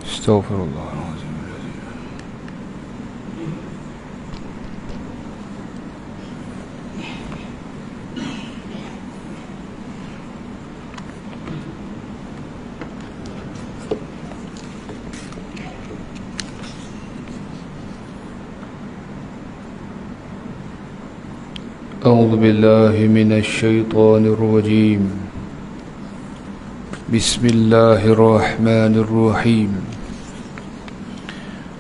Astaghfirullahaladzim. أعوذ بالله من الشيطان الرجيم. بسم الله الرحمن الرحيم.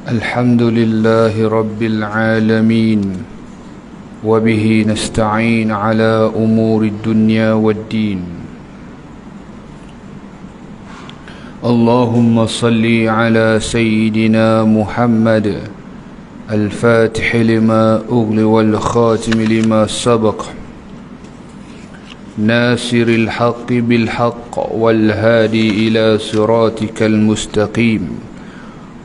الحمد لله رب العالمين، وبه نستعين على أمور الدنيا والدين. اللهم صل على سيدنا محمد الفاتح لما أغلق والخاتم لما سبق، ناصر الحق بالحق والهادي إلى صراطك المستقيم،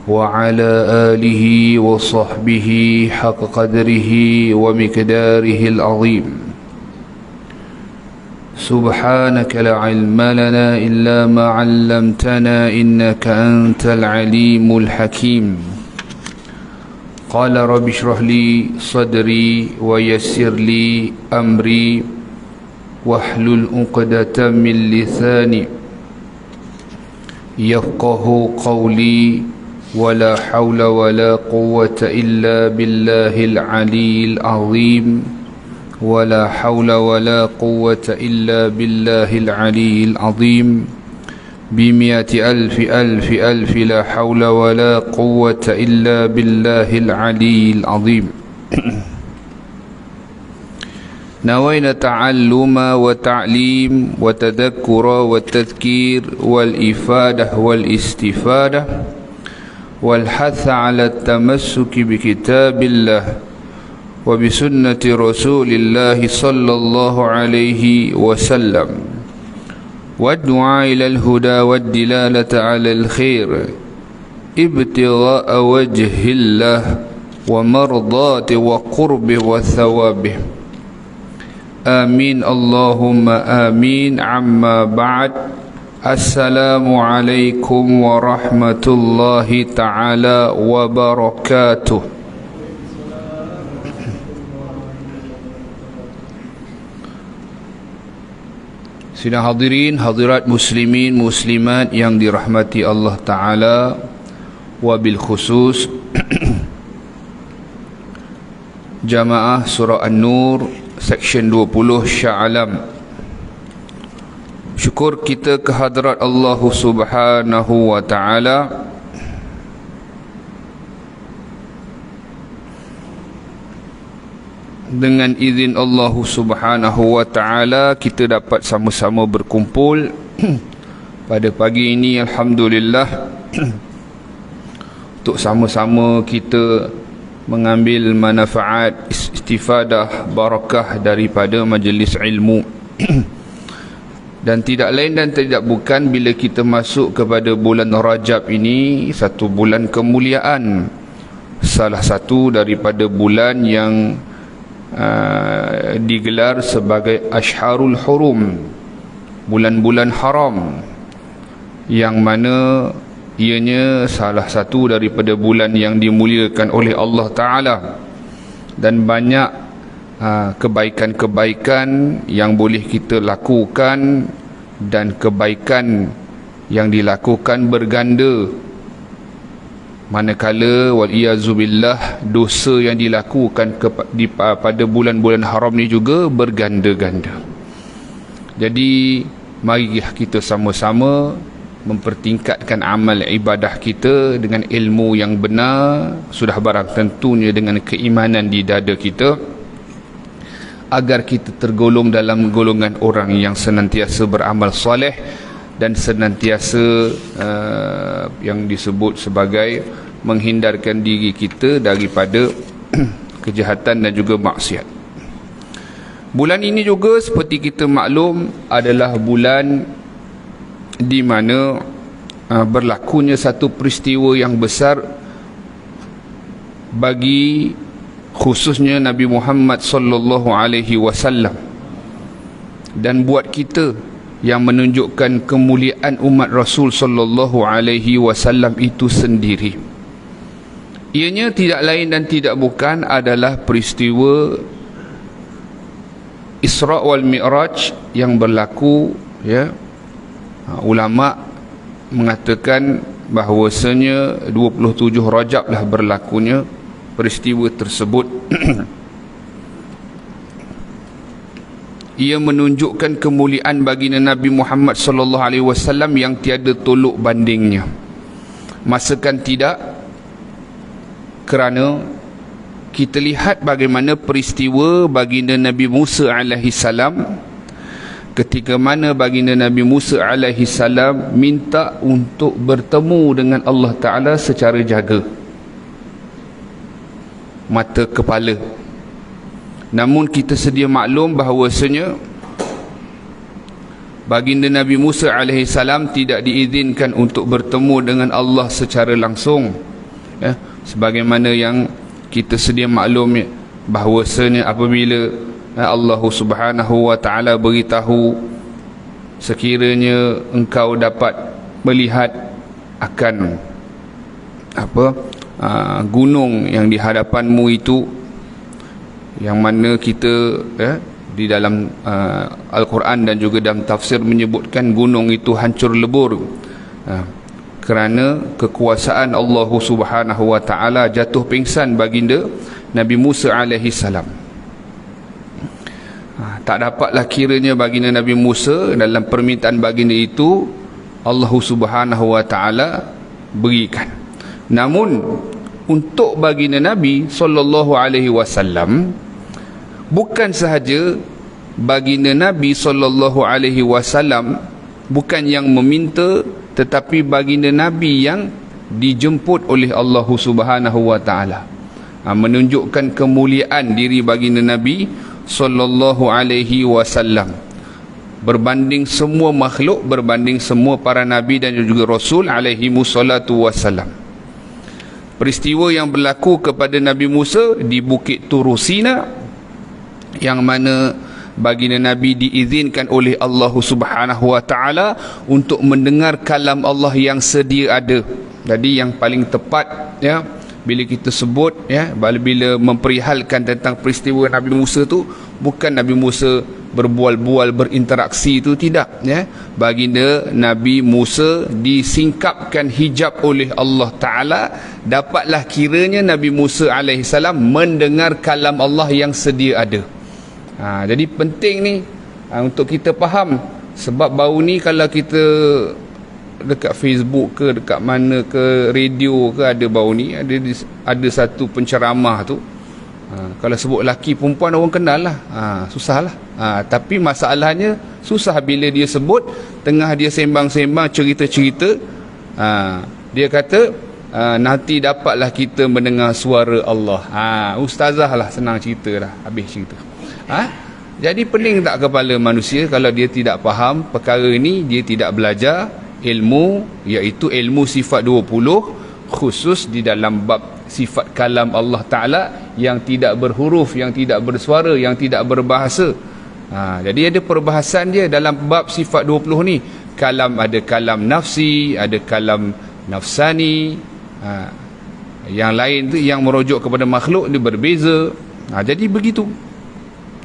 وعلى آله وصحبه حق قدره ومقداره العظيم. سبحانك لا علم لنا إلا ما علمتنا إنك أنت العليم الحكيم. قال رب اشرح لي صدري ويسر لي أمري واحلل عقدة من لساني يفقه قولي، ولا حول ولا قوة إلا بالله العلي العظيم. ولا حول ولا قوة إلا بالله العلي العظيم. بمئة ألف ألف ألف لا حول ولا قوة إلا بالله العلي العظيم. نوينا تعلم وتعليم وتذكر والتذكير والإفادة والاستفادة والحث على التمسك بكتاب الله وبسنة رسول الله صلى الله عليه وسلم، والدعاء إلى الهدى والدلالة على الخير ابتغاء وجه الله ومرضاته وقربه وثوابه. آمين اللهم آمين. عما بعد، السلام عليكم ورحمة الله تعالى وبركاته. Sidang hadirin, hadirat muslimin, muslimat yang dirahmati Allah Ta'ala, wabil khusus Jamaah Surah An-Nur Section 20 Shah Alam. Syukur kita kehadrat Allah Subhanahu wa Ta'ala dengan izin Allah Subhanahu wa Ta'ala kita dapat sama-sama berkumpul pada pagi ini, alhamdulillah, untuk sama-sama kita mengambil manfaat, istifadah, barakah daripada majlis ilmu. Dan tidak lain dan tidak bukan bila kita masuk kepada bulan Rajab ini, satu bulan kemuliaan, salah satu daripada bulan yang digelar sebagai Ashharul Hurum, bulan-bulan haram, yang mana ianya salah satu daripada bulan yang dimuliakan oleh Allah Ta'ala. Dan banyak kebaikan-kebaikan yang boleh kita lakukan, dan kebaikan yang dilakukan berganda, manakala waliyazubillah dosa yang dilakukan pada bulan-bulan haram ni juga berganda-ganda. Jadi mari kita sama-sama mempertingkatkan amal ibadah kita dengan ilmu yang benar, sudah barang tentunya dengan keimanan di dada kita, agar kita tergolong dalam golongan orang yang senantiasa beramal soleh dan senantiasa yang disebut sebagai menghindarkan diri kita daripada kejahatan dan juga maksiat. Bulan ini juga seperti kita maklum adalah bulan di mana berlakunya satu peristiwa yang besar bagi khususnya Nabi Muhammad sallallahu alaihi wasallam, dan buat kita yang menunjukkan kemuliaan umat Rasul sallallahu alaihi wasallam itu sendiri. Ianya tidak lain dan tidak bukan adalah peristiwa Isra wal Mi'raj yang berlaku, ya. Ulama mengatakan bahawasanya 27 Rajab lah berlakunya peristiwa tersebut. Ia menunjukkan kemuliaan baginda Nabi Muhammad sallallahu alaihi wasallam yang tiada tolok bandingnya. Masakan tidak, kerana kita lihat bagaimana peristiwa baginda Nabi Musa alaihi salam, ketika mana baginda Nabi Musa alaihi salam minta untuk bertemu dengan Allah Ta'ala secara jaga mata kepala. Namun kita sedia maklum bahawasanya baginda Nabi Musa alaihi salam tidak diizinkan untuk bertemu dengan Allah secara langsung, ya, sebagaimana yang kita sedia maklum, ya, bahawasanya apabila Allah Subhanahu wa taala beritahu sekiranya engkau dapat melihat akan gunung yang di hadapanmu itu, yang mana kita, ya, di dalam Al-Quran dan juga dalam tafsir menyebutkan gunung itu hancur lebur kerana kekuasaan Allah Subhanahu wa taala. Jatuh pingsan baginda Nabi Musa alaihi salam. Tak dapatlah kiranya baginda Nabi Musa dalam permintaan baginda itu Allah Subhanahu wa taala berikan. Namun untuk baginda Nabi sallallahu alaihi wasallam, bukan sahaja baginda Nabi sallallahu alaihi wasallam bukan yang meminta, tetapi baginda Nabi yang dijemput oleh Allah Subhanahu wa taala. Menunjukkan kemuliaan diri baginda Nabi sallallahu alaihi wasallam berbanding semua makhluk, berbanding semua para nabi dan juga rasul alaihi wassalatu wassalam. Peristiwa yang berlaku kepada Nabi Musa di Bukit Turu Sina, yang mana baginda Nabi diizinkan oleh Allah Subhanahu wa taala untuk mendengar kalam Allah yang sedia ada. Jadi yang paling tepat, ya, bila kita sebut, ya, bila memperihalkan tentang peristiwa Nabi Musa tu, bukan Nabi Musa berbual-bual, berinteraksi, itu tidak, ya. Baginda Nabi Musa disingkapkan hijab oleh Allah Ta'ala, dapatlah kiranya Nabi Musa AS mendengar kalam Allah yang sedia ada. Jadi penting ni untuk kita faham. Sebab baru ni kalau kita dekat Facebook ke, dekat mana ke, radio ke, ada baru ni ada satu penceramah tu, kalau sebut lelaki perempuan orang kenal lah, susah lah. Tapi masalahnya susah bila dia sebut tengah dia sembang-sembang, cerita-cerita, dia kata nanti dapatlah kita mendengar suara Allah. Ustazah lah, senang cerita lah, habis cerita. Jadi pening tak kepala manusia kalau dia tidak faham perkara ini, dia tidak belajar ilmu, iaitu ilmu sifat 20, khusus di dalam bab sifat kalam Allah Ta'ala yang tidak berhuruf, yang tidak bersuara, yang tidak berbahasa. Jadi ada perbahasan dia dalam bab sifat 20 ni. Kalam, ada kalam nafsi, ada kalam nafsani, yang lain tu yang merujuk kepada makhluk dia berbeza. Jadi begitu.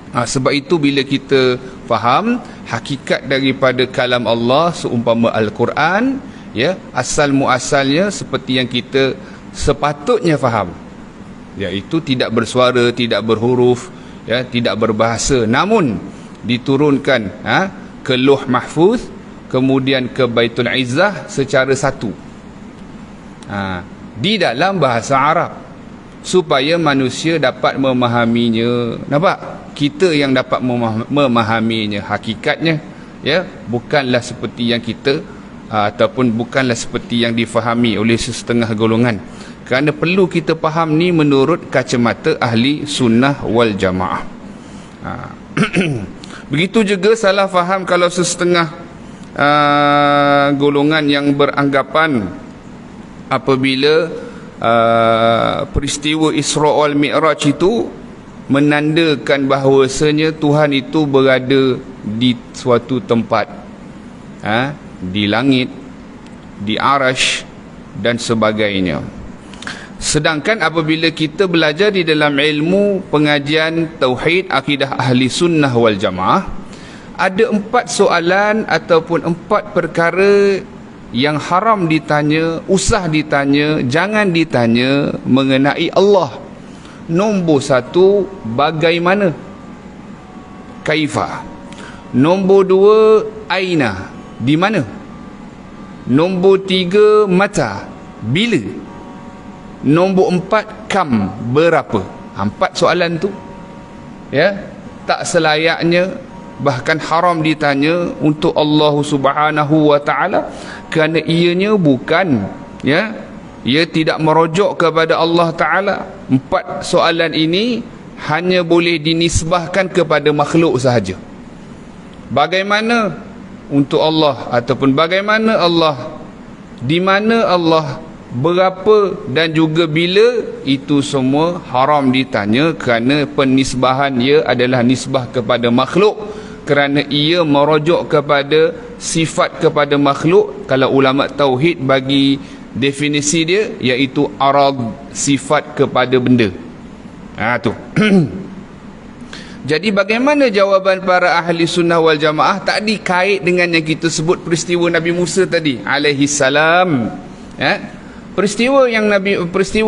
Sebab itu bila kita faham hakikat daripada kalam Allah seumpama Al-Quran, ya, asal muasalnya seperti yang kita sepatutnya faham, iaitu tidak bersuara, tidak berhuruf, ya, tidak berbahasa, namun diturunkan ke Lauh Mahfuz, kemudian ke Baitul Izzah secara satu, di dalam bahasa Arab, supaya manusia dapat memahaminya. Nampak? Kita yang dapat memahaminya hakikatnya, ya, bukanlah seperti yang kita ataupun bukanlah seperti yang difahami oleh sesetengah golongan. Kerana perlu kita faham ni menurut kacamata ahli sunnah wal jamaah. Begitu juga salah faham kalau sesetengah golongan yang beranggapan apabila peristiwa Isra wal Mi'raj itu menandakan bahawasanya Tuhan itu berada di suatu tempat, di langit, di arash dan sebagainya. Sedangkan apabila kita belajar di dalam ilmu pengajian tauhid akidah ahli sunnah wal jamaah, ada 4 soalan ataupun 4 perkara yang haram ditanya, usah ditanya, jangan ditanya mengenai Allah. Nombor 1, bagaimana? Kaifa. Nombor 2, aina, di mana? Nombor 3, mata, bila? Nombor 4, kam, berapa? 4 soalan tu, ya, tak selayaknya, bahkan haram ditanya untuk Allah Subhanahu wa taala, kerana ianya bukan, ya, ia tidak merujuk kepada Allah taala. 4 soalan ini hanya boleh dinisbahkan kepada makhluk sahaja. Bagaimana untuk Allah, ataupun bagaimana Allah, di mana Allah, berapa dan juga bila, itu semua haram ditanya kerana penisbahan ia adalah nisbah kepada makhluk, kerana ia merujuk kepada sifat kepada makhluk. Kalau ulama tauhid bagi definisi dia, iaitu arad, sifat kepada benda. Tu. Jadi bagaimana jawapan para ahli sunnah wal jamaah tadi kait dengan yang kita sebut peristiwa Nabi Musa tadi alaihi salam, peristiwa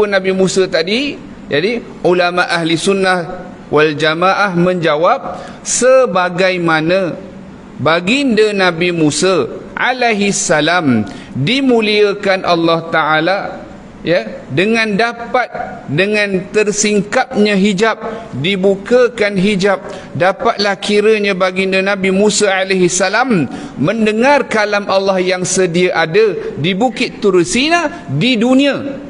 Nabi Musa tadi. Jadi ulama ahli sunnah wal jamaah menjawab sebagaimana baginda Nabi Musa alaihi salam dimuliakan Allah taala, ya, dengan tersingkapnya hijab, dibukakan hijab, dapatlah kiranya baginda Nabi Musa alaihi salam mendengar kalam Allah yang sedia ada di Bukit Tur Sina di dunia.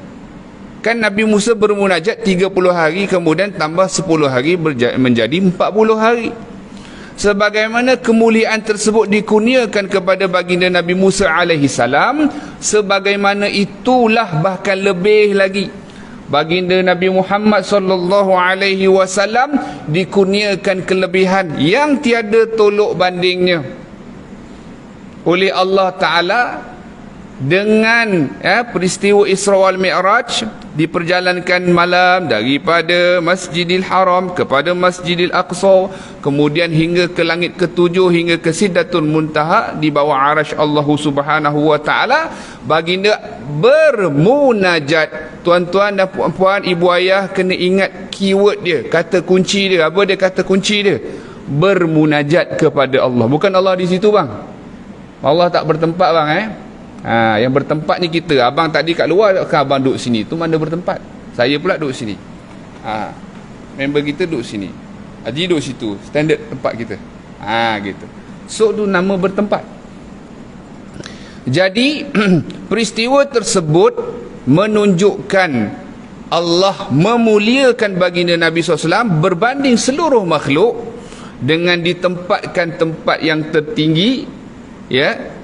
Kan Nabi Musa bermunajat 30 hari, kemudian tambah 10 hari menjadi 40 hari. Sebagaimana kemuliaan tersebut dikurniakan kepada baginda Nabi Musa alaihi salam, sebagaimana itulah bahkan lebih lagi baginda Nabi Muhammad sallallahu alaihi wasallam dikurniakan kelebihan yang tiada tolok bandingnya oleh Allah taala dengan peristiwa Isra wal Mi'raj, diperjalankan malam daripada Masjidil Haram kepada Masjidil Aqsa, kemudian hingga ke langit ketujuh, hingga ke Sidratul Muntaha di bawah arasy Allah Subhanahu wa taala. Baginda bermunajat. Tuan-tuan dan puan-puan, ibu ayah kena ingat keyword dia, kata kunci dia. Apa dia kata kunci dia? Bermunajat kepada Allah. Bukan Allah di situ bang. Allah tak bertempat bang. Yang bertempat ni kita. Abang tadi kat luar, kan abang duduk sini, tu mana bertempat? Saya pula duduk sini. Member kita duduk sini, Haji duduk situ, standard tempat kita. Gitu. So tu nama bertempat. Jadi peristiwa tersebut menunjukkan Allah memuliakan baginda Nabi SAW berbanding seluruh makhluk, dengan ditempatkan tempat yang tertinggi, ya.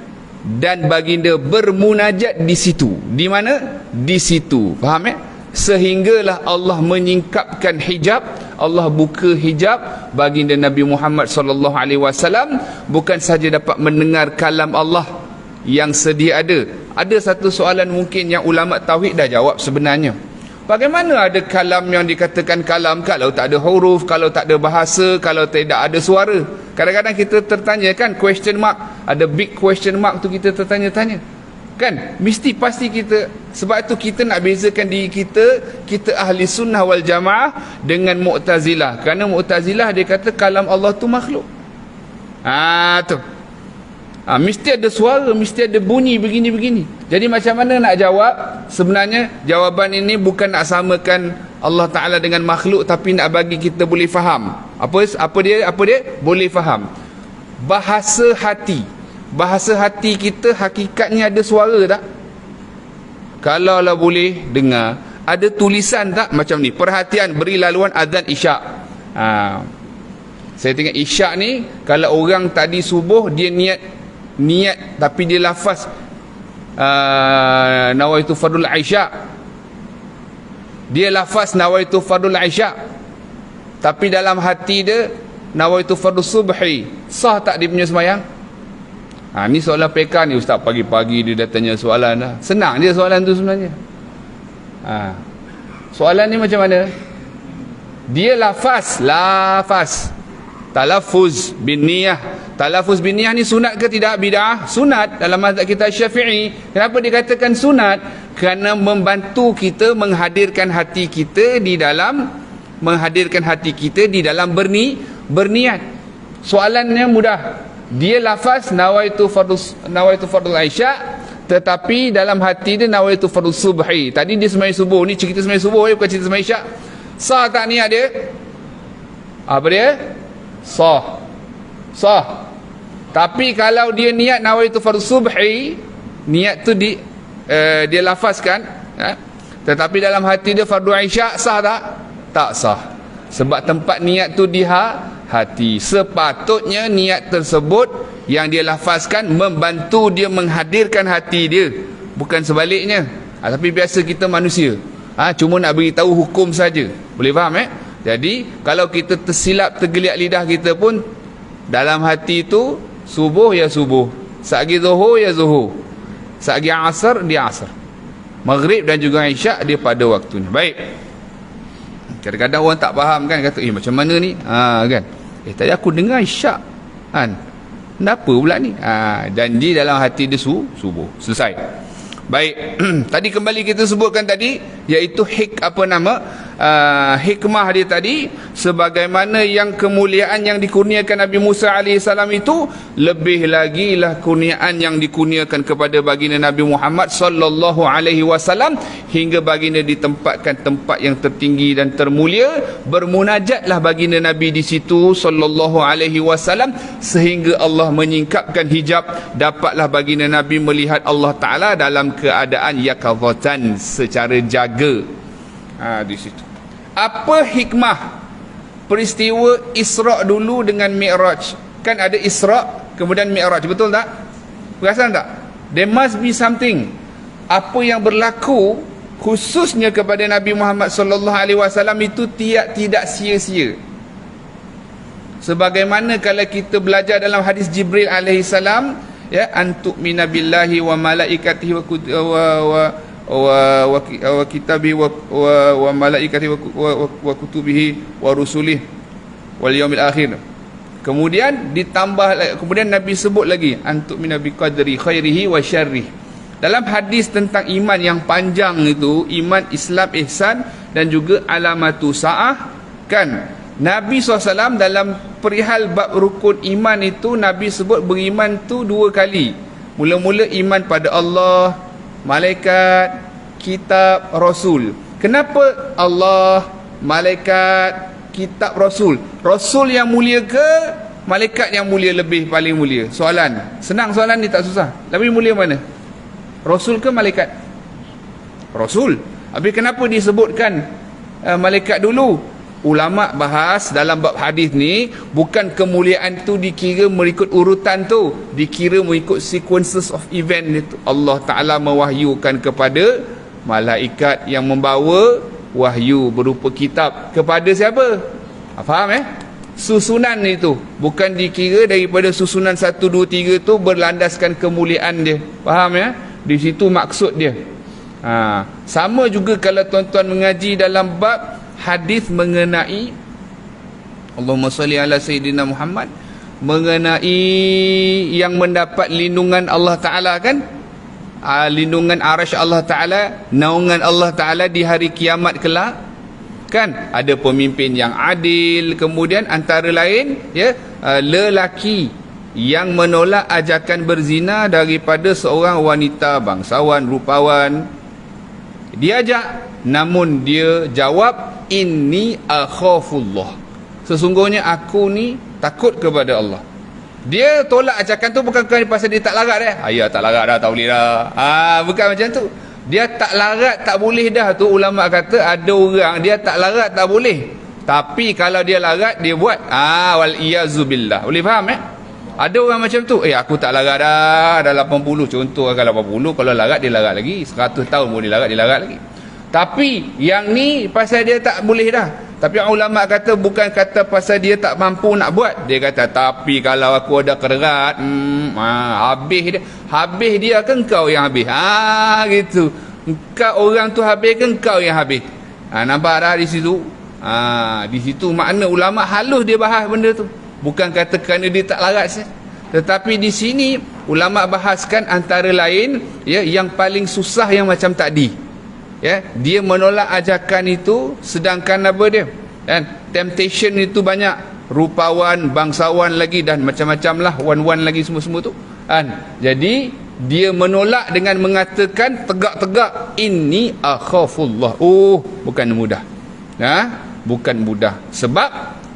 Dan baginda bermunajat di situ. Di mana? Di situ. Faham ya? Sehinggalah Allah menyingkapkan hijab, Allah buka hijab, baginda Nabi Muhammad sallallahu alaihi wasallam bukan saja dapat mendengar kalam Allah yang sedia ada. Ada satu soalan mungkin yang ulama tauhid dah jawab sebenarnya. Bagaimana ada kalam yang dikatakan kalam kalau tak ada huruf, kalau tak ada bahasa, kalau tidak ada suara? Kadang-kadang kita tertanya kan, question mark, ada big question mark tu, kita tertanya-tanya. Kan? Mesti pasti kita, sebab tu kita nak bezakan diri kita ahli sunnah wal jamaah dengan Mu'tazilah. Kerana Mu'tazilah dia kata kalam Allah tu makhluk. Tu. Mesti ada suara, mesti ada bunyi begini-begini. Jadi macam mana nak jawab? Sebenarnya jawapan ini bukan nak samakan Allah Ta'ala dengan makhluk, tapi nak bagi kita boleh faham. Apa dia? Boleh faham. Bahasa hati kita hakikatnya ada suara tak? Kalaulah boleh dengar, ada tulisan tak? Macam ni, perhatian, beri laluan azan isyak. Saya tengok isyak ni, kalau orang tadi subuh dia niat tapi dia lafaz nawaitu fardul isyak, dia lafaz nawaitu fardul isyak, tapi dalam hati dia nawaitu fardus subhi, sah tak dia punya sembahyang? Ni soalan PK ni ustaz, pagi-pagi dia dah tanya soalan dah. Senang dia soalan tu sebenarnya. Soalan ni macam mana? Dia lafaz talafuz bin niyah. Talafuz bin niyah ni sunat ke tidak? Bid'ah? Sunat dalam mazhab kita Syafi'i. Kenapa dikatakan sunat? Kerana membantu kita menghadirkan hati kita di dalam berniat. Soalannya mudah. Dia lafaz nawaitu fardhu Aisyah, tetapi dalam hati dia nawaitu fardhu subhi. Tadi dia sembahyang subuh, ni cerita sembahyang subuh bukan cerita sembahyang Isyak. Sah tak niat dia? Apa dia? Sah. Tapi kalau dia niat nawaitu fardhu subhi, niat tu dia lafazkan, tetapi dalam hati dia fardhu Isyak, sah tak? Tak sah. Sebab tempat niat tu di hati. Sepatutnya niat tersebut yang dia lafazkan membantu dia menghadirkan hati dia, bukan sebaliknya. Tapi biasa kita manusia, cuma nak beritahu hukum saja. Boleh faham Jadi kalau kita tersilap tergeliat lidah kita pun, dalam hati tu subuh ya subuh, satgi zuhur ya zuhur, satgi asar dia asar, maghrib dan juga isyak dia pada waktunya. Baik. Kadang-kadang orang tak faham kan, kata macam mana ni kan, tadi aku dengar isyak kan, kenapa pula ni? Janji dalam hati dia subuh. Selesai. Baik. Tadi kembali kita sebutkan tadi, iaitu hikmah dia tadi, sebagaimana yang kemuliaan yang dikurniakan Nabi Musa AS itu, lebih lagi lah kurniaan yang dikurniakan kepada baginda Nabi Muhammad sallallahu alaihi wasallam, hingga baginda ditempatkan tempat yang tertinggi dan termulia. Bermunajatlah baginda Nabi di situ sallallahu alaihi wasallam, sehingga Allah menyingkapkan hijab, dapatlah baginda Nabi melihat Allah Taala dalam keadaan yakazatan, secara jaga. Di situ. Apa hikmah peristiwa Isra' dulu dengan Mi'raj? Kan ada Isra' kemudian Mi'raj, betul tak? Perasan tak? There must be something. Apa yang berlaku khususnya kepada Nabi Muhammad sallallahu alaihi wasallam itu tidak sia-sia. Sebagaimana kalau kita belajar dalam hadis Jibril alaihi salam, antu'mina billahi wa malaikatihi wa kitabihi wa malaikatihi wa kutubihi wa rusulihi wal yaumil akhir. Kemudian kemudian Nabi sebut lagi antu'mina biqadri khairihi wa syarrihi. Dalam hadis tentang iman yang panjang itu, iman, Islam, ihsan dan juga alamatu sa'ah, kan Nabi SAW dalam perihal bab rukun iman itu, Nabi sebut beriman tu 2 kali. Mula-mula iman pada Allah, malaikat, kitab, rasul. Kenapa Allah, malaikat, kitab, rasul? Rasul yang mulia ke malaikat yang mulia paling mulia? Soalan. Senang soalan ni, tak susah. Lebih mulia mana? Rasul ke malaikat? Rasul. Habis kenapa disebutkan malaikat dulu? Ulama bahas dalam bab hadis ni, bukan kemuliaan tu dikira mengikut urutan tu, dikira mengikut sequences of event itu. Allah Ta'ala mewahyukan kepada malaikat yang membawa wahyu berupa kitab kepada siapa? Faham Susunan itu bukan dikira daripada susunan 1, 2, 3 tu berlandaskan kemuliaan dia. Faham Di situ maksud dia. Sama juga kalau tuan-tuan mengaji dalam bab hadis mengenai Allahumma salli ala Sayyidina Muhammad, mengenai yang mendapat lindungan Allah Ta'ala, kan? Lindungan arasy Allah Ta'ala, naungan Allah Ta'ala di hari kiamat kelak, kan? Ada pemimpin yang adil, kemudian antara lain lelaki yang menolak ajakan berzina daripada seorang wanita bangsawan rupawan. Diajak, namun dia jawab, inni akhafullah, sesungguhnya aku ni takut kepada Allah. Dia tolak ajakan tu bukan kerana pasal dia tak larat tak larat dah, tak boleh dah. Bukan macam tu. Dia tak larat, tak boleh dah tu. Ulama kata ada orang dia tak larat, tak boleh, tapi kalau dia larat dia buat. Wal iyazubillah. Boleh faham Ada orang macam tu. Aku tak larat dah 80. Contoh kalau 80, kalau larat dia larat lagi 100 tahun pun dia larat lagi. Tapi yang ni pasal dia tak boleh dah. Tapi ulama kata bukan kata pasal dia tak mampu nak buat. Dia kata tapi kalau aku ada kerat, habis dia ke engkau yang habis? Gitu. Engkau orang tu habis ke engkau yang habis? Nampak dah di situ. Di situ makna ulama halus dia bahas benda tu. Bukan kata kerana dia tak larat. Tetapi di sini ulama bahaskan antara lain, ya, yang paling susah yang macam tadi. Ya, dia menolak ajakan itu, sedangkan apa dia? Dan temptation itu banyak, rupawan, bangsawan lagi dan macam-macam lah, wan-wan lagi semua-semua tu. Jadi dia menolak dengan mengatakan tegak-tegak, inni akhafullah. Bukan mudah. Bukan mudah. Sebab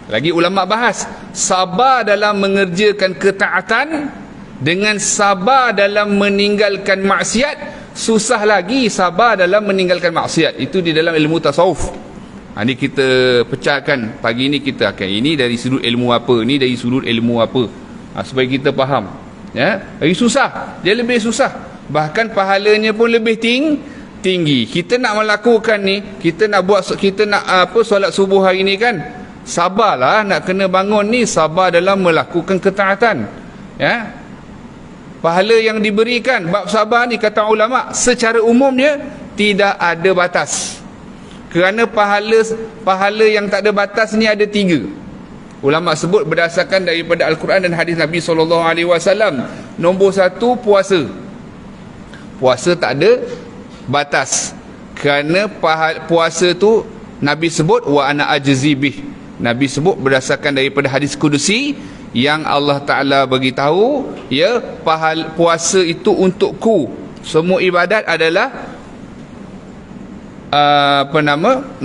lagi ulama bahas, sabar dalam mengerjakan ketaatan dengan sabar dalam meninggalkan maksiat, susah lagi sabar dalam meninggalkan maksiat. Itu di dalam ilmu tasawuf. Ini kita pecahkan pagi ni, kita akan ini dari sudut ilmu apa, ni dari sudut ilmu apa, supaya kita faham. Ya, lagi susah, dia lebih susah, bahkan pahalanya pun lebih tinggi. Kita nak melakukan ni, kita nak buat, kita nak solat subuh hari ni kan, sabarlah nak kena bangun ni, sabar dalam melakukan ketaatan. Ya, pahala yang diberikan bab sabar ni kata ulama secara umum dia tidak ada batas. Kerana pahala yang tak ada batas ni ada 3. Ulama sebut berdasarkan daripada Al-Quran dan hadis Nabi SAW. Nombor 1, puasa. Puasa tak ada batas. Kerana puasa tu Nabi sebut wa ana ajzi bih. Nabi sebut berdasarkan daripada hadis kudusi yang Allah Ta'ala bagi tahu, ya, puasa itu untukku. Semua ibadat adalah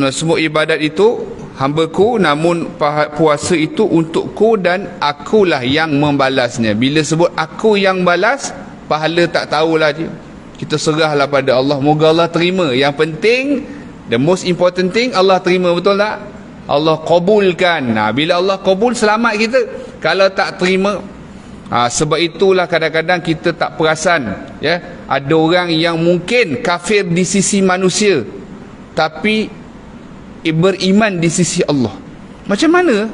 semua ibadat itu hamba-Ku, namun puasa itu untukku dan akulah yang membalasnya. Bila sebut aku yang balas, pahala tak tahulah dia. Kita serahlah pada Allah. Moga Allah terima. Yang penting, the most important thing, Allah terima, betul tak? Allah kabulkan. Bila Allah kabul, selamat kita. Kalau tak terima, sebab itulah kadang-kadang kita tak perasan, ya, ada orang yang mungkin kafir di sisi manusia tapi beriman di sisi Allah. Macam mana?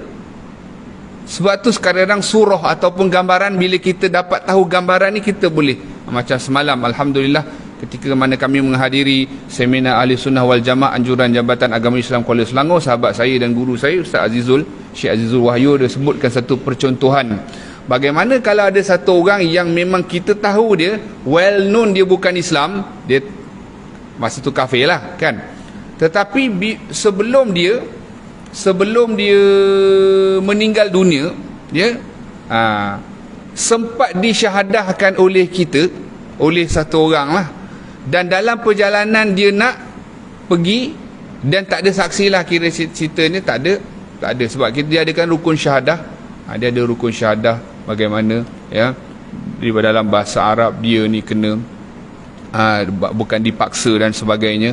Sebab tu kadang-kadang surah ataupun gambaran, bila kita dapat tahu gambaran ni, kita boleh, macam semalam Alhamdulillah ketika mana kami menghadiri seminar Ahli Sunnah wal Jamaah anjuran Jabatan Agama Islam Kuala Selangor, sahabat saya dan guru saya Ustaz Azizul, Syekh Azizul Wahyu, dia sebutkan satu percontohan. Bagaimana kalau ada satu orang yang memang kita tahu dia well known, dia bukan Islam, dia masa tu kafir lah kan, tetapi sebelum dia meninggal dunia, dia sempat disyahadahkan oleh kita, oleh satu orang lah, dan dalam perjalanan dia nak pergi dan tak ada saksi lah, kira cerita ni tak ada sebab dia adakan rukun syahadah. Dia ada rukun syahadah, bagaimana, ya, di dalam bahasa Arab dia ni kena bukan dipaksa dan sebagainya.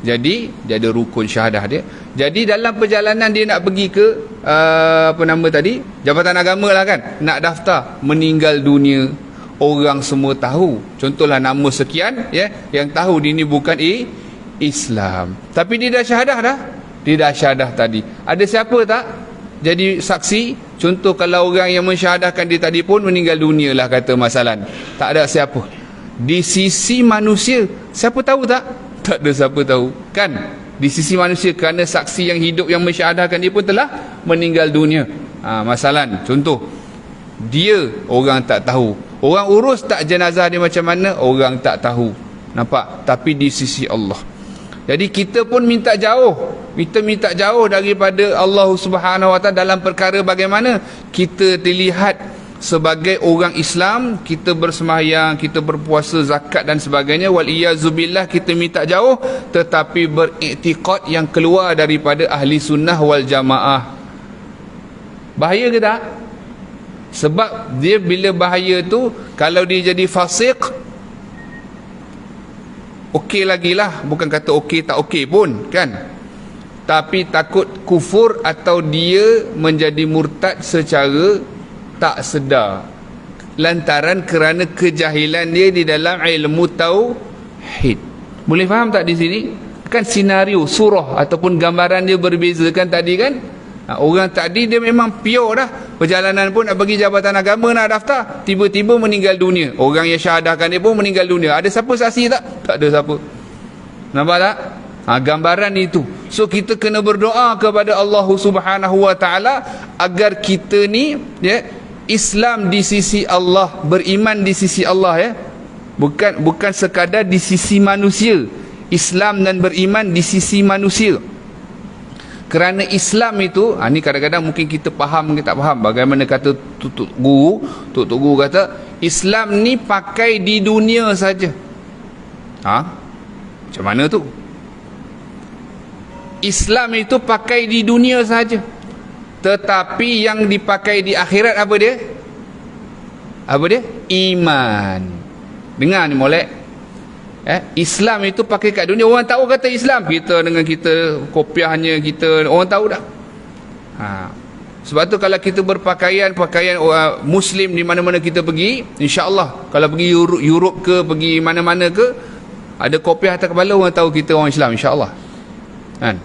Jadi dia ada rukun syahadah dia. Jadi dalam perjalanan dia nak pergi ke Jabatan Agama lah kan, nak daftar, meninggal dunia. Orang semua tahu, contohlah nama sekian, ya, yang tahu dia ni bukan Islam, tapi dia dah syahadah dah. Dia dah syahadah tadi. Ada siapa tak jadi saksi? Contoh kalau orang yang mensyahadahkan dia tadi pun meninggal dunia lah, kata masalan, tak ada siapa. Di sisi manusia, siapa tahu tak? Tak ada siapa tahu kan, di sisi manusia, kerana saksi yang hidup yang mensyahadahkan dia pun telah meninggal dunia. Masalan, contoh, dia orang tak tahu, orang urus tak jenazah dia macam mana, orang tak tahu, nampak? Tapi di sisi Allah. Jadi kita pun minta jauh daripada Allah Subhanahu Wa Taala dalam perkara bagaimana kita dilihat sebagai orang Islam, kita bersemayang, kita berpuasa, zakat dan sebagainya, wal iyazubillah, kita minta jauh, tetapi beriktikad yang keluar daripada ahli sunnah wal jamaah. Bahaya ke tak? Sebab dia bila bahaya tu, kalau dia jadi fasik, okey lagi lah, bukan kata okey tak okey pun kan, tapi takut kufur atau dia menjadi murtad secara tak sedar, lantaran kerana kejahilan dia di dalam ilmu tauhid. Boleh faham tak di sini? Bahkan senario surah ataupun gambaran dia berbeza kan tadi kan. Orang tadi dia memang pure dah, perjalanan pun nak bagi jabatan agama, nak daftar, tiba-tiba meninggal dunia. Orang yang syahadahkan dia pun meninggal dunia. Ada siapa saksi tak? Tak ada siapa. Nampak tak? Gambaran itu. So kita kena berdoa kepada Allah Subhanahu Wa Taala agar kita ni ya, Islam di sisi Allah, beriman di sisi Allah ya. Bukan sekadar di sisi manusia. Islam dan beriman di sisi manusia. Kerana Islam itu, ni kadang-kadang mungkin kita faham, kita tak faham. Bagaimana kata Tuk Guru kata, Islam ni pakai di dunia saja. Macam mana tu? Islam itu pakai di dunia saja. Tetapi yang dipakai di akhirat apa dia? Apa dia? Iman. Dengar ni molek. Islam itu pakai kat dunia. Orang tahu kata Islam, kita dengan kita kopiahnya kita, orang tahu dah. Sebab tu kalau kita berpakaian orang Muslim di mana-mana kita pergi, insya-Allah kalau pergi Europe ke, pergi mana-mana ke, ada kopiah atas kepala, orang tahu kita orang Islam, insya-Allah. Kan?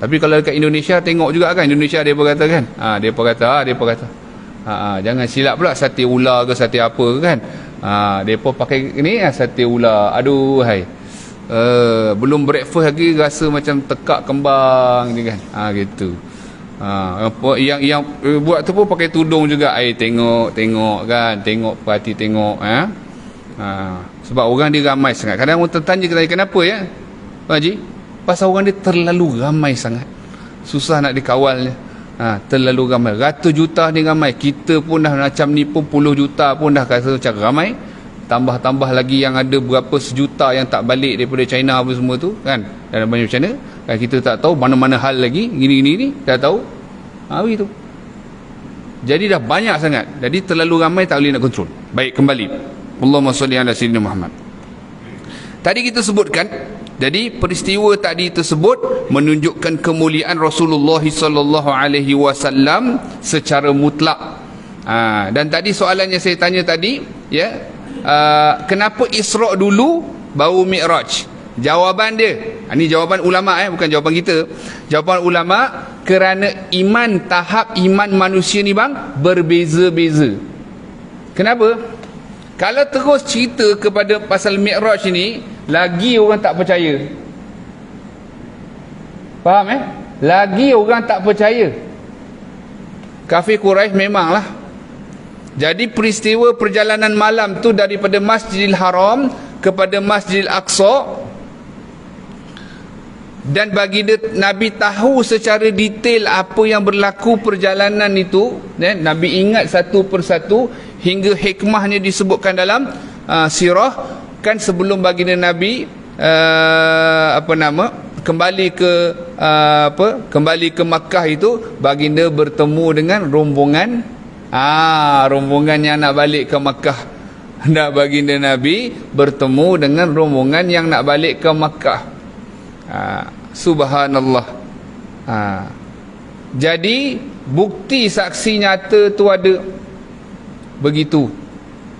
Tapi kalau dekat Indonesia tengok juga kan, Indonesia dia kata kan, dia kata jangan silap pula sate ular ke sate apa ke kan. Depa pakai ni sate ular. Aduh hai. Belum breakfast lagi rasa macam tekak kembang ni kan. Gitu. Yang buat tu pun pakai tudung juga. Tengok kan, perhati tengok sebab orang dia ramai sangat. Kadang orang tertanya kenapa ya? Pak Haji, pasal orang dia terlalu ramai sangat. Susah nak dikawalnya. Terlalu ramai, ratus juta ni ramai. Kita pun dah macam ni pun puluh juta pun dah rasa macam ramai. Tambah lagi yang ada berapa sejuta yang tak balik daripada China apa semua tu kan. Dan banyak macam mana kan, kita tak tahu mana-mana hal lagi. Gini tak tahu. Begitu. Jadi dah banyak sangat. Jadi terlalu ramai tak boleh nak kontrol. Baik, kembali. Allahumma salli ala sayyidina Muhammad. Tadi kita sebutkan, jadi peristiwa tadi tersebut menunjukkan kemuliaan Rasulullah sallallahu alaihi wasallam secara mutlak. Dan tadi soalan yang saya tanya tadi, ya, kenapa Isra dulu baru Mi'raj? Jawapan dia, ini jawapan ulama bukan jawapan kita. Jawapan ulama, kerana tahap iman manusia ni bang berbeza-beza. Kenapa? Kalau terus cerita kepada pasal Mi'raj ni, lagi orang tak percaya. Faham Lagi orang tak percaya. Kafir Quraisy memanglah. Jadi peristiwa perjalanan malam tu daripada Masjidil Haram kepada Masjidil Aqsa, dan baginda Nabi tahu secara detail apa yang berlaku perjalanan itu, Nabi ingat satu persatu hingga hikmahnya disebutkan dalam sirah. Kan sebelum baginda Nabi kembali ke Makkah itu, baginda bertemu dengan rombongan yang nak balik ke Makkah. Baginda Nabi bertemu dengan rombongan yang nak balik ke Makkah. Subhanallah. Jadi bukti saksi nyata tu ada. Begitu.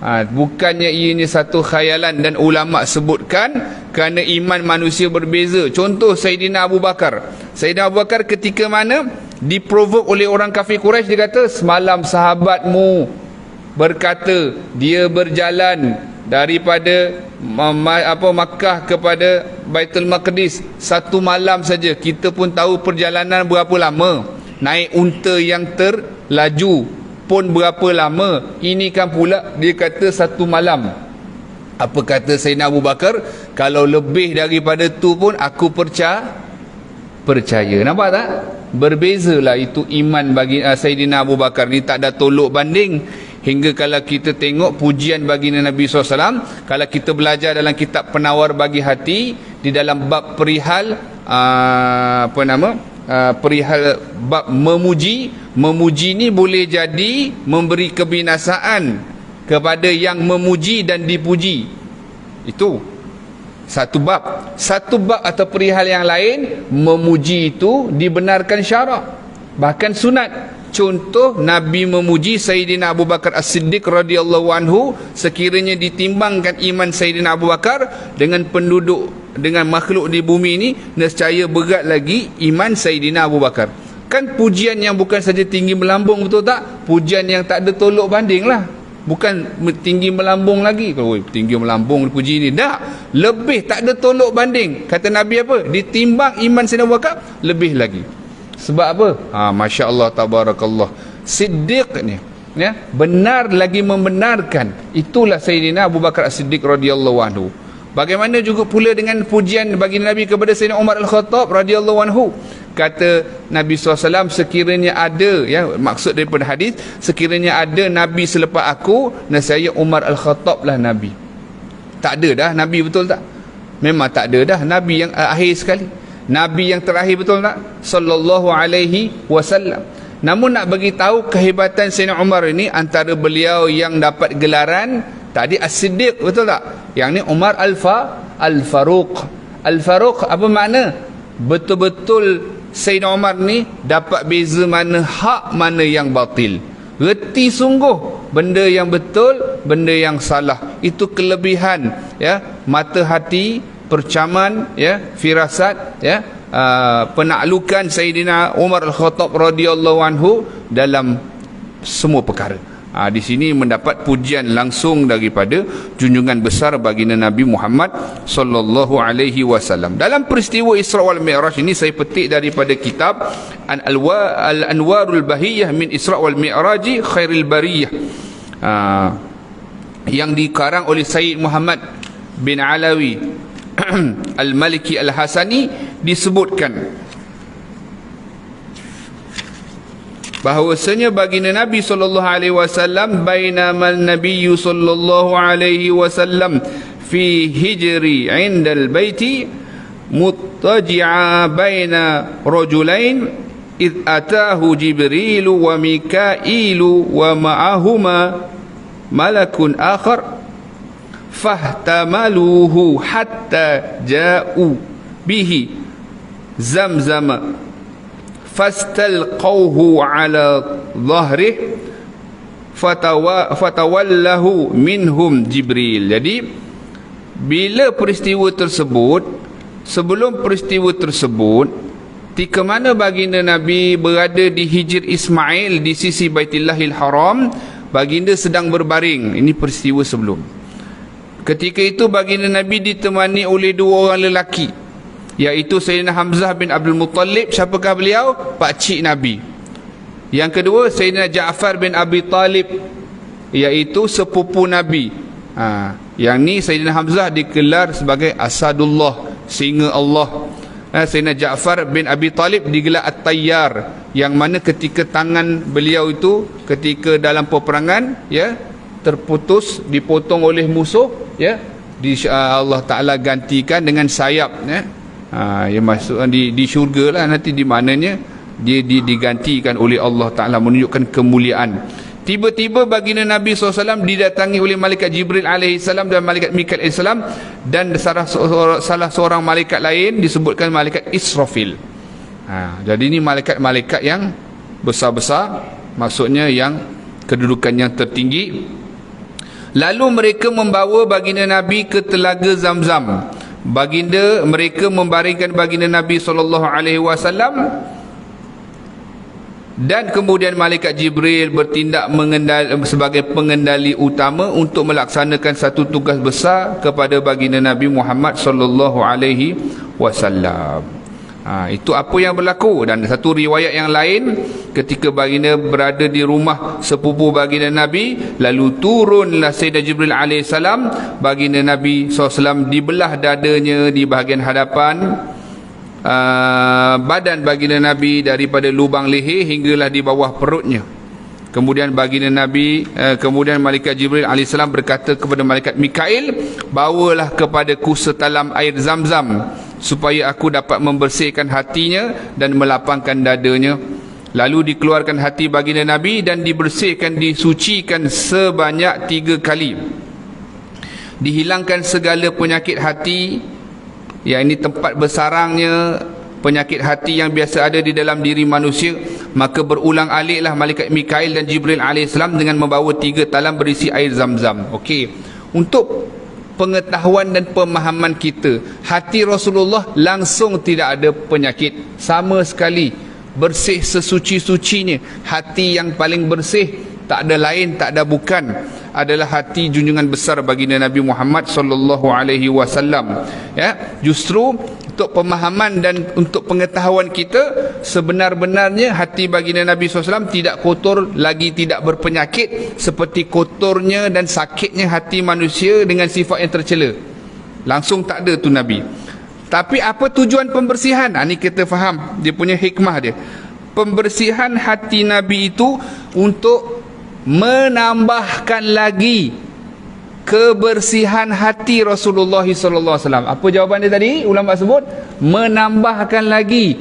Bukannya ianya satu khayalan, dan ulama sebutkan kerana iman manusia berbeza. Contoh Sayyidina Abu Bakar. Sayyidina Abu Bakar ketika mana diprovok oleh orang kafir Quraisy, dia kata, semalam sahabatmu berkata dia berjalan daripada Makkah kepada Baitul Maqdis satu malam saja. Kita pun tahu perjalanan berapa lama. Naik unta yang terlaju pun berapa lama. Ini kan pula dia kata satu malam. Apa kata Sayyidina Abu Bakar? Kalau lebih daripada tu pun aku percaya. Nampak tak? Berbezalah itu iman bagi Sayyidina Abu Bakar ni, tak ada tolok banding. Hingga kalau kita tengok pujian baginda Nabi SAW, kalau kita belajar dalam kitab Penawar Bagi Hati, di dalam bab perihal perihal bab memuji ni boleh jadi memberi kebinasaan kepada yang memuji dan dipuji. Itu satu bab atau perihal yang lain, memuji itu dibenarkan syarak, bahkan sunat. Contoh, Nabi memuji Sayyidina Abu Bakar As-Siddiq radhiyallahu anhu, sekiranya ditimbangkan iman Sayyidina Abu Bakar dengan penduduk dengan makhluk di bumi ini, nescaya berat lagi iman Sayyidina Abu Bakar. Kan pujian yang bukan saja tinggi melambung, betul tak? Pujian yang tak ada tolok banding lah. Bukan tinggi melambung lagi. Kalau tinggi melambung puji ini, tak, lebih tak ada tolok banding. Kata Nabi apa? Ditimbang iman Sayyidina Abu Bakar, lebih lagi. Sebab apa? Masya Allah, tabarakallah, Siddiq ni, ya, benar lagi membenarkan. Itulah Sayyidina Abu Bakar As-Siddiq radhiyallahu anhu. Bagaimana juga pula dengan pujian bagi Nabi kepada Sayyidina Umar Al-Khattab radhiyallahu anhu. Kata Nabi SAW, sekiranya ada, ya, maksud daripada hadis, sekiranya ada Nabi selepas aku, nescaya Umar Al-Khattab lah Nabi. Tak ada dah Nabi, betul tak? Memang tak ada dah Nabi yang akhir sekali. Nabi yang terakhir, betul tak? Sallallahu alaihi wasallam. Namun nak bagi tahu kehebatan Sayyidina Umar ini, antara beliau yang dapat gelaran tadi As-Siddiq, betul tak? Yang ni Umar Al-Faruq. Al-Faruq apa makna? Betul-betul Sayyidina Umar ni dapat beza mana hak, mana yang batil. Reti sungguh benda yang betul, benda yang salah. Itu kelebihan, ya, mata hati, percaman, ya, firasat, ya, penaklukan Sayyidina Umar Al-Khattab radhiyallahu anhu dalam semua perkara. Di sini mendapat pujian langsung daripada junjungan besar baginda Nabi Muhammad sallallahu alaihi wasallam. Dalam peristiwa Isra wal Mi'raj ini, saya petik daripada kitab Al-Anwarul Bahiyah min Isra wal Mi'raji Khairil Bariyah, yang dikarang oleh Sayyid Muhammad bin Alawi Al-Maliki Al-Hasani, disebutkan bahawasanya baginda Nabi sallallahu alaihi wasallam, bainamal nabiyyu sallallahu alaihi wasallam fi hijri indal baiti muttaji'a baina rajulain id atahu Jibril wa Mikail wa ma'ahuma malakun akhar fahtamaluhu hatta ja'u bihi Zamzam fastalqawhu ala dhahrih fatawallahu minhum Jibril. Jadi bila peristiwa tersebut, sebelum peristiwa tersebut, ketika mana baginda Nabi berada di Hijr Ismail di sisi Baitullahil Haram, baginda sedang berbaring. Ini peristiwa sebelum. Ketika itu baginda Nabi ditemani oleh dua orang lelaki, iaitu Sayyidina Hamzah bin Abdul Muttalib. Siapakah beliau? Pakcik Nabi. Yang kedua Sayyidina Ja'far bin Abi Talib, iaitu sepupu Nabi. Yang ni Sayyidina Hamzah digelar sebagai Asadullah, singa Allah. Sayyidina Ja'far bin Abi Talib digelar At-Tayyar, yang mana ketika tangan beliau itu ketika dalam peperangan, ya, terputus, dipotong oleh musuh, ya, Allah Ta'ala gantikan dengan sayap, ya. Yang masuk di syurga lah nanti, di mananya dia digantikan oleh Allah Ta'ala, menunjukkan kemuliaan. Tiba-tiba baginda Nabi SAW didatangi oleh malaikat Jibril alaihissalam dan malaikat Mikail alaihissalam, dan salah seorang malaikat lain disebutkan malaikat Israfil. Jadi ini malaikat-malaikat yang besar-besar, maksudnya yang kedudukan yang tertinggi. Lalu mereka membawa baginda Nabi ke telaga Zamzam. Mereka membaringkan baginda Nabi SAW, dan kemudian malaikat Jibril bertindak sebagai pengendali utama untuk melaksanakan satu tugas besar kepada baginda Nabi Muhammad SAW. Itu apa yang berlaku. Dan satu riwayat yang lain, ketika baginda berada di rumah sepupu baginda Nabi, lalu turunlah Sayyidina Jibril alaihissalam. Baginda Nabi SAW dibelah dadanya di bahagian hadapan, badan baginda Nabi daripada lubang leher hinggalah di bawah perutnya. Kemudian baginda Nabi, kemudian malaikat Jibril alaihissalam berkata kepada malaikat Mikail, bawalah kepadaku setalam air Zamzam supaya aku dapat membersihkan hatinya dan melapangkan dadanya. Lalu dikeluarkan hati baginda Nabi dan dibersihkan, disucikan sebanyak 3 kali. Dihilangkan segala penyakit hati, yang ini tempat bersarangnya penyakit hati yang biasa ada di dalam diri manusia. Maka berulang aliklah malaikat Mikail dan Jibril alaihissalam dengan membawa 3 talam berisi air Zamzam. Okey, untuk pengetahuan dan pemahaman kita. Hati Rasulullah langsung tidak ada penyakit sama sekali, bersih sesuci-sucinya. Hati yang paling bersih, tak ada lain, tak ada bukan, adalah hati junjungan besar baginda Nabi Muhammad sallallahu alaihi wasallam. Ya, justru untuk pemahaman dan untuk pengetahuan kita, sebenar-benarnya hati baginda Nabi SAW tidak kotor, lagi tidak berpenyakit seperti kotornya dan sakitnya hati manusia dengan sifat yang tercela. Langsung tak ada tu Nabi. Tapi apa tujuan pembersihan? Ini kita faham dia punya hikmah dia. Pembersihan hati Nabi itu untuk menambahkan lagi kebersihan hati Rasulullah SAW. Apa jawapan dia tadi? Ulama sebut menambahkan lagi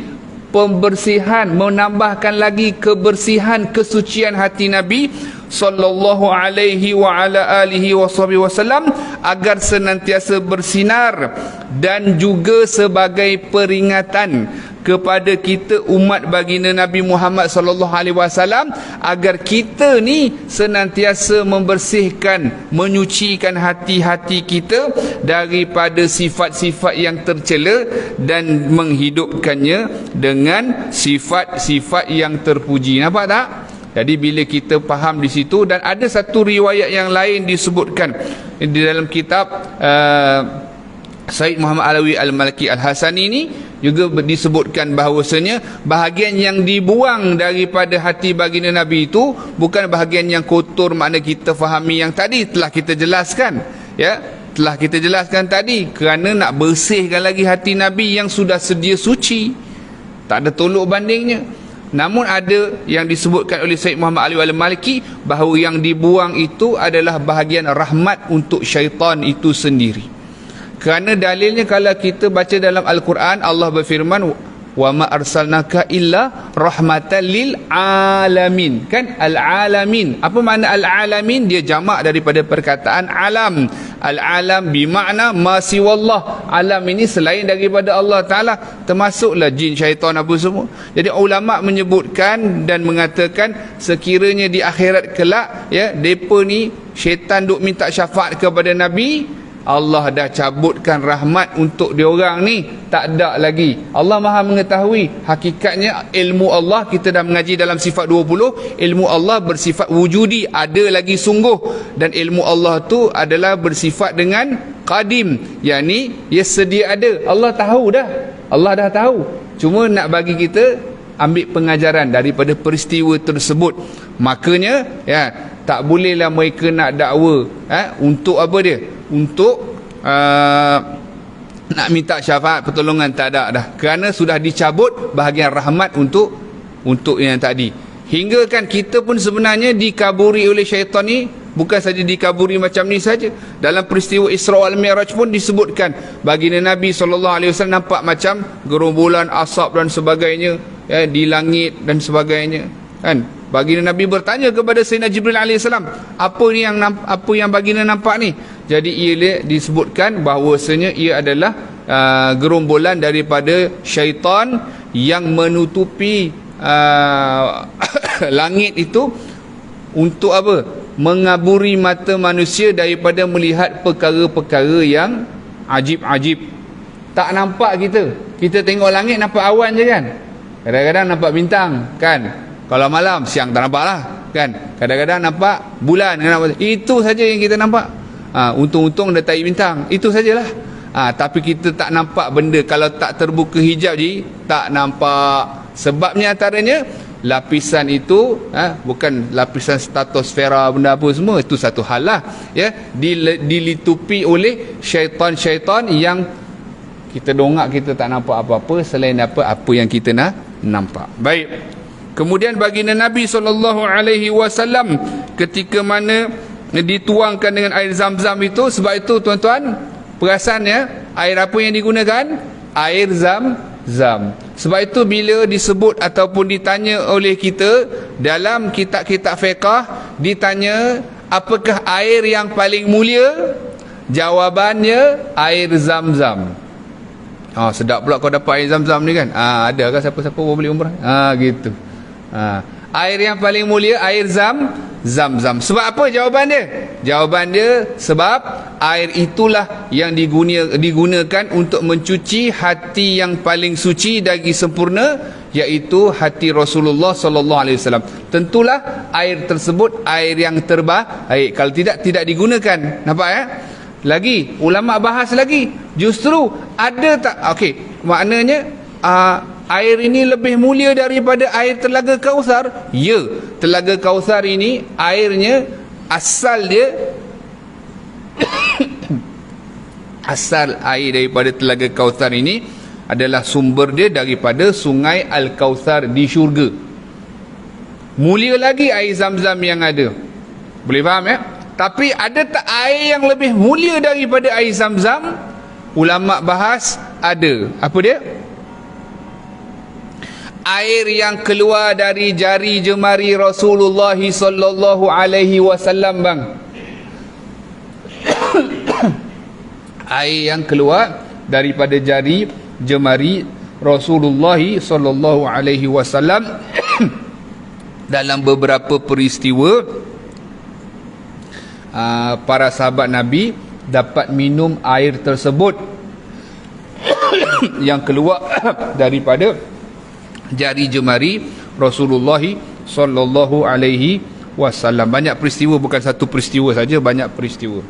pembersihan, menambahkan lagi kebersihan, kesucian hati Nabi sallallahu alaihi wa ala alihi wasallam agar senantiasa bersinar, dan juga sebagai peringatan kepada kita umat baginda Nabi Muhammad sallallahu alaihi wasallam agar kita ni senantiasa membersihkan, menyucikan hati-hati kita daripada sifat-sifat yang tercela dan menghidupkannya dengan sifat-sifat yang terpuji. Nampak tak? Jadi bila kita faham di situ, dan ada satu riwayat yang lain disebutkan di dalam kitab Said Muhammad Alawi Al-Malki Al-Hasani ni juga disebutkan bahawasanya bahagian yang dibuang daripada hati baginda Nabi itu bukan bahagian yang kotor, makna kita fahami yang tadi telah kita jelaskan, ya, telah kita jelaskan tadi, kerana nak bersihkan lagi hati Nabi yang sudah sedia suci, tak ada tolok bandingnya. Namun ada yang disebutkan oleh Said Muhammad Alawi Al-Malki bahawa yang dibuang itu adalah bahagian rahmat untuk syaitan itu sendiri. Kerana dalilnya kalau kita baca dalam Al-Quran, Allah berfirman, wa ma arsalnaka illa rahmatan lil alamin. Kan al-alamin. Apa makna al-alamin? Dia jamak daripada perkataan alam. Al-alam bermakna ma siwallah. Alam ini selain daripada Allah Taala, termasuklah jin, syaitan, apa semua. Jadi ulama menyebutkan dan mengatakan sekiranya di akhirat kelak, ya, depa ni syaitan duk minta syafaat kepada Nabi, Allah dah cabutkan rahmat untuk diorang ni, tak ada lagi. Allah Maha mengetahui hakikatnya ilmu Allah. Kita dah mengaji dalam sifat 20, ilmu Allah bersifat wujudi, ada lagi sungguh, dan ilmu Allah tu adalah bersifat dengan qadim, yakni ia sedia ada. Allah tahu dah, Allah dah tahu, cuma nak bagi kita ambil pengajaran daripada peristiwa tersebut. Makanya, ya, tak bolehlah mereka nak dakwa untuk apa dia, untuk nak minta syafaat pertolongan, tak ada dah, kerana sudah dicabut bahagian rahmat untuk yang tadi. Hingga kan kita pun sebenarnya dikaburi oleh syaitan ni, bukan saja dikaburi macam ni saja. Dalam peristiwa Isra wal Mi'raj pun disebutkan baginda Nabi SAW nampak macam gerombolan asap dan sebagainya, ya, di langit dan sebagainya, kan. Baginda Nabi bertanya kepada Sayyidina Jibril AS, apa yang baginda nampak ni? Jadi ia disebutkan bahawasanya ia adalah gerombolan daripada syaitan yang menutupi langit itu untuk apa? Mengaburi mata manusia daripada melihat perkara-perkara yang ajib-ajib. Tak nampak kita tengok langit nampak awan je kan, kadang-kadang nampak bintang kan. Kalau malam, siang tak nampak lah kan. Kadang-kadang nampak bulan, itu saja yang kita nampak. Untung-untung ada tahi bintang, itu sajalah. Tapi kita tak nampak benda. Kalau tak terbuka hijab je, tak nampak. Sebabnya antaranya lapisan itu bukan lapisan stratosfera, benda apa semua, itu satu hal lah, ya, dilitupi oleh syaitan-syaitan yang kita dongak, kita tak nampak apa-apa selain apa yang kita nak nampak. Baik. Kemudian baginda Nabi SAW ketika mana dituangkan dengan air zam-zam itu, sebab itu tuan-tuan perasan, ya, air apa yang digunakan? Air zam-zam. Sebab itu bila disebut ataupun ditanya oleh kita dalam kitab-kitab fiqh, ditanya apakah air yang paling mulia? Jawabannya air zam-zam. Sedap pula kau dapat air zam-zam ni kan. Ada kan siapa-siapa boleh umrah? Gitu. Air yang paling mulia air Zam-Zam. Sebab apa jawapan dia? Jawapan dia sebab air itulah yang digunakan untuk mencuci hati yang paling suci lagi sempurna, iaitu hati Rasulullah sallallahu alaihi wasallam. Tentulah air tersebut air yang terbaik. Kalau tidak digunakan. Nampak ya? Lagi ulama bahas lagi. Justru ada tak? Okey, maknanya air ini lebih mulia daripada air Telaga Kausar? Ya, Telaga Kausar ini airnya asal dia asal air daripada Telaga Kausar ini adalah sumber dia daripada Sungai Al-Kausar di syurga. Mulia lagi air Zam-Zam yang ada. Boleh faham ya? Tapi ada tak air yang lebih mulia daripada air Zam-Zam? Ulama bahas ada. Apa dia? Air yang keluar dari jari jemari Rasulullah sallallahu alaihi wasallam, bang. Air yang keluar daripada jari jemari Rasulullah sallallahu alaihi wasallam dalam beberapa peristiwa para sahabat Nabi dapat minum air tersebut yang keluar daripada jari jemari Rasulullah sallallahu alaihi wasallam. Banyak peristiwa, bukan satu peristiwa saja, banyak peristiwa.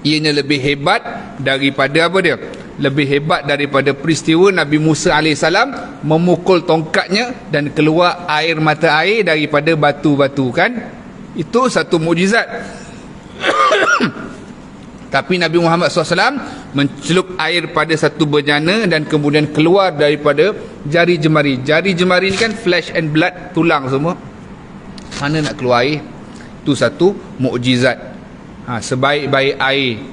Ianya lebih hebat daripada apa dia? Lebih hebat daripada peristiwa Nabi Musa alaihissalam memukul tongkatnya dan keluar air mata air daripada batu-batu, kan? Itu satu mukjizat. Tapi Nabi Muhammad SAW mencelup air pada satu bejana dan kemudian keluar daripada jari jemari. Jari jemari ni kan flesh and blood, tulang semua. Mana nak keluar air? Itu satu mukjizat. Sebaik-baik air,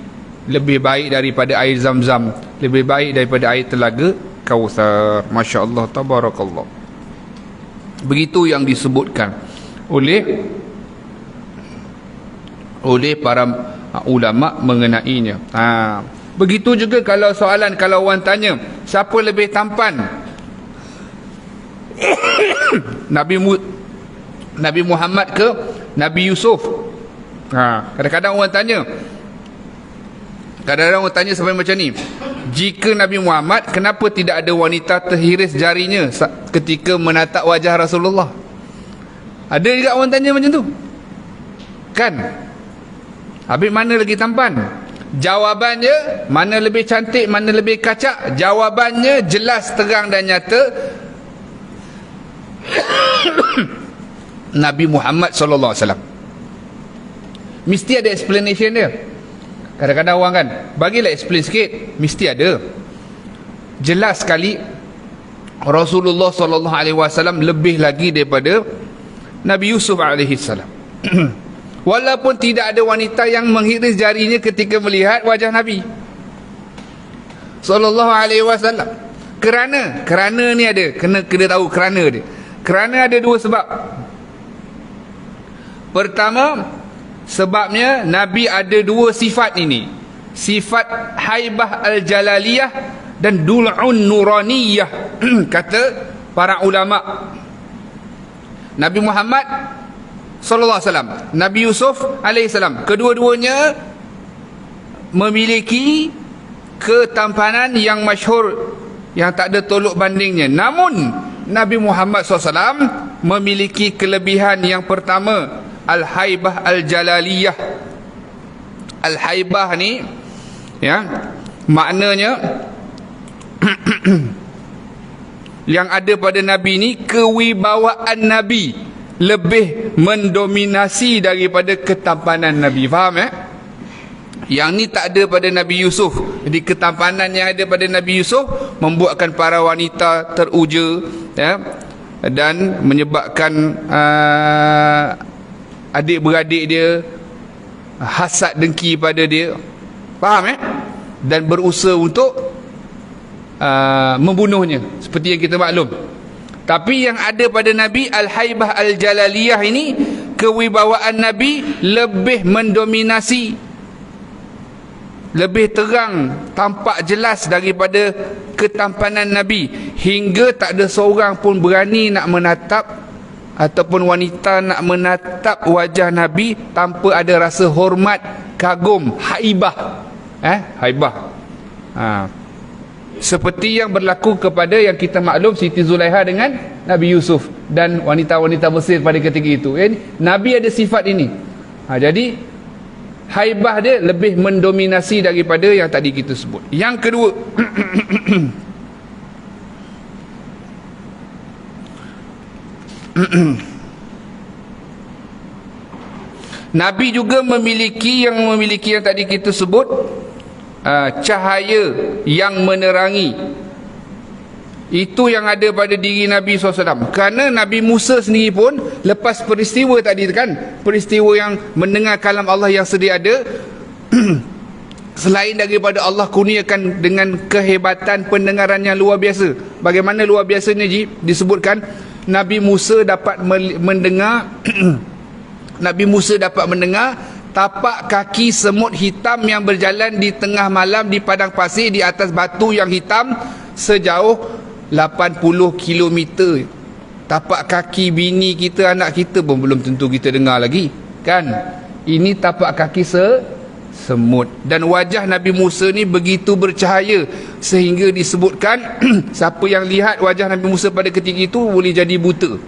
lebih baik daripada air Zam-Zam, lebih baik daripada air Telaga Kausar. Masya Allah, tabarakallah. Begitu yang disebutkan oleh para ulama mengenainya. Begitu juga kalau soalan, kalau orang tanya siapa lebih tampan, Nabi Muhammad ke Nabi Yusuf? Kadang-kadang orang tanya, orang tanya sampai macam ni, jika Nabi Muhammad, kenapa tidak ada wanita terhiris jarinya ketika menatap wajah Rasulullah? Ada juga orang tanya macam tu, kan? Habis mana lagi tampan? Jawabannya, mana lebih cantik, mana lebih kacak? Jawabannya jelas, terang dan nyata. Nabi Muhammad SAW. Mesti ada explanation dia. Kadang-kadang orang kan, bagilah explain sikit. Mesti ada. Jelas sekali Rasulullah SAW lebih lagi daripada Nabi Yusuf AS. Walaupun tidak ada wanita yang menghiris jarinya ketika melihat wajah Nabi SAW. Kerana ni ada, kena tahu kerana dia. Kerana ada dua sebab. Pertama, sebabnya Nabi ada dua sifat ini. Sifat haibah al-jalaliyah dan dul'un nuraniyah. Kata para ulama. Nabi Muhammad sallallahu alaihi wasallam, Nabi Yusuf alaihi salam, kedua-duanya memiliki ketampanan yang masyhur, yang tak ada tolok bandingnya. Namun Nabi Muhammad SAW memiliki kelebihan yang pertama, al-haibah al-jalaliyah. Al-haibah ni, ya, maknanya yang ada pada Nabi ni, kewibawaan Nabi lebih mendominasi daripada ketampanan Nabi. Faham Yang ni tak ada pada Nabi Yusuf. Jadi ketampanan yang ada pada Nabi Yusuf membuatkan para wanita teruja, ya, dan menyebabkan adik-beradik dia hasad dengki pada dia. Faham Dan berusaha untuk membunuhnya, seperti yang kita maklum. Tapi yang ada pada Nabi, al-haibah al-jalaliyah ini, kewibawaan Nabi lebih mendominasi, lebih terang, tampak jelas daripada ketampanan Nabi, hingga tak ada seorang pun berani nak menatap ataupun wanita nak menatap wajah Nabi tanpa ada rasa hormat, kagum, haibah. Haibah. Seperti yang berlaku kepada yang kita maklum Siti Zulaiha dengan Nabi Yusuf dan wanita-wanita Mesir pada ketika itu. Nabi ada sifat ini. Jadi haibah dia lebih mendominasi daripada yang tadi kita sebut. Yang kedua, Nabi juga memiliki yang tadi kita sebut, cahaya yang menerangi. Itu yang ada pada diri Nabi SAW. Kerana Nabi Musa sendiri pun lepas peristiwa tadi kan, peristiwa yang mendengar kalam Allah yang sedia ada, selain daripada Allah kurniakan dengan kehebatan pendengaran yang luar biasa. Bagaimana luar biasanya disebutkan Nabi Musa dapat mendengar Nabi Musa dapat mendengar tapak kaki semut hitam yang berjalan di tengah malam di padang pasir di atas batu yang hitam sejauh 80 km. Tapak kaki bini kita, anak kita pun belum tentu kita dengar lagi, kan? Ini tapak kaki semut. Dan wajah Nabi Musa ni begitu bercahaya sehingga disebutkan siapa yang lihat wajah Nabi Musa pada ketika itu boleh jadi buta.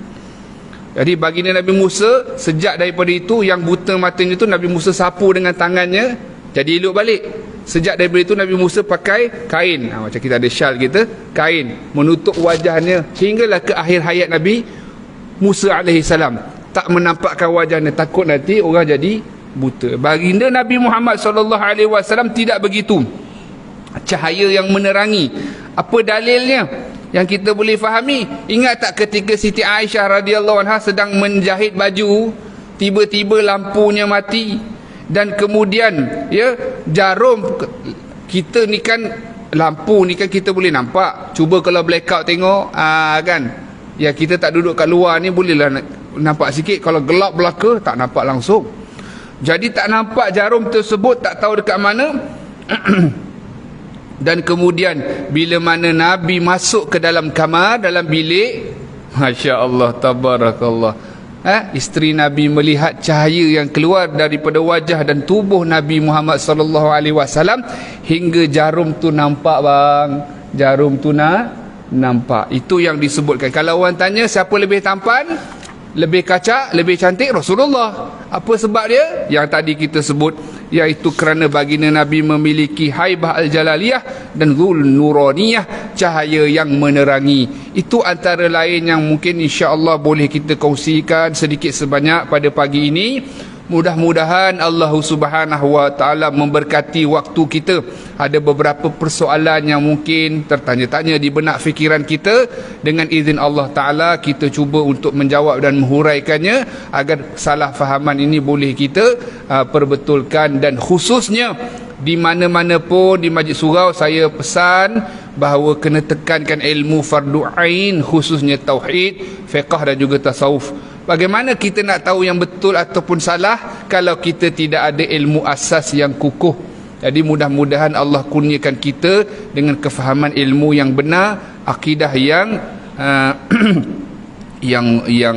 Jadi baginda Nabi Musa, sejak daripada itu yang buta matanya itu Nabi Musa sapu dengan tangannya jadi elok balik. Sejak daripada itu Nabi Musa pakai kain, macam kita ada syal kita, kain menutup wajahnya hinggalah ke akhir hayat Nabi Musa AS. Tak menampakkan wajahnya, takut nanti orang jadi buta. Baginda Nabi Muhammad SAW tidak begitu. Cahaya yang menerangi. Apa dalilnya yang kita boleh fahami? Ingat tak ketika Siti Aisyah radhiyallahu anha sedang menjahit baju, tiba-tiba lampunya mati, dan kemudian jarum kita ni kan, lampu ni kan kita boleh nampak. Cuba kalau blackout tengok, kan, kita tak duduk kat luar ni bolehlah nampak sikit. Kalau gelap belaka tak nampak langsung. Jadi tak nampak jarum tersebut, tak tahu dekat mana. Dan kemudian bila mana Nabi masuk ke dalam kamar, dalam bilik, Masya Allah, tabarakallah, isteri Nabi melihat cahaya yang keluar daripada wajah dan tubuh Nabi Muhammad SAW hingga jarum tu nampak, bang. Jarum tu nampak. Itu yang disebutkan. Kalau orang tanya siapa lebih tampan, lebih kacak, lebih cantik, Rasulullah. Apa sebab dia? Yang tadi kita sebut, iaitu kerana baginda Nabi memiliki haibah al-jalaliyah dan zul nuraniyah, cahaya yang menerangi. Itu antara lain yang mungkin insya-Allah boleh kita kongsikan sedikit sebanyak pada pagi ini. Mudah-mudahan Allah Subhanahu wa taala memberkati waktu kita. Ada beberapa persoalan yang mungkin tertanya-tanya di benak fikiran kita. Dengan izin Allah taala kita cuba untuk menjawab dan menghuraikannya agar salah fahaman ini boleh kita perbetulkan. Dan khususnya di mana-mana pun di Masjid Surau, saya pesan bahawa kena tekankan ilmu fardu ain, khususnya tauhid, fiqh dan juga tasawuf. Bagaimana kita nak tahu yang betul ataupun salah kalau kita tidak ada ilmu asas yang kukuh? Jadi mudah-mudahan Allah kurniakan kita dengan kefahaman ilmu yang benar, akidah yang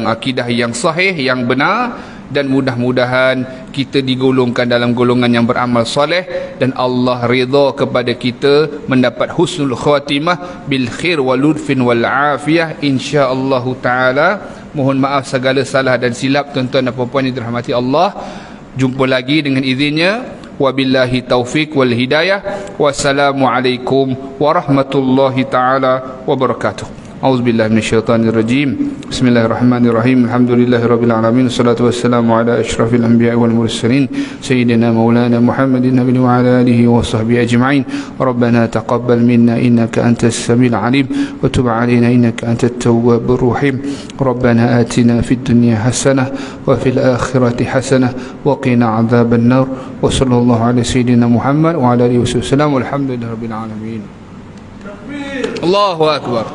akidah yang sahih, yang benar, dan mudah-mudahan kita digolongkan dalam golongan yang beramal soleh dan Allah redha kepada kita mendapat husnul khatimah bil khair wal ludfin wal afiyah insya-Allah taala. Mohon maaf segala salah dan silap tuan-tuan dan puan-puan yang dirahmati Allah. Jumpa lagi dengan izinnya. Wabillahi taufik wal hidayah. Wassalamualaikum warahmatullahi taala wabarakatuh. A'udzubillahi minasyaitonirrajim. Bismillahirrahmanirrahim. Alhamdulillahirabbil alamin. Wassalatu wassalamu ala asyrafil anbiya'i wal mursalin sayyidina maulana Muhammadin nabiyyi wa ala alihi wa sahbihi ajma'in. Rabbana taqabbal minna innaka antas samiul alim wa tub 'alaina innaka antat tawwabur rahim. Rabbana atina fid dunya hasanah wa fil akhirati hasanah wa qina 'adzaban nar. Wa sallallahu ala sayyidina Muhammad wa ala alihi wasallam. Walhamdulillahirabbil alamin. Allahu akbar.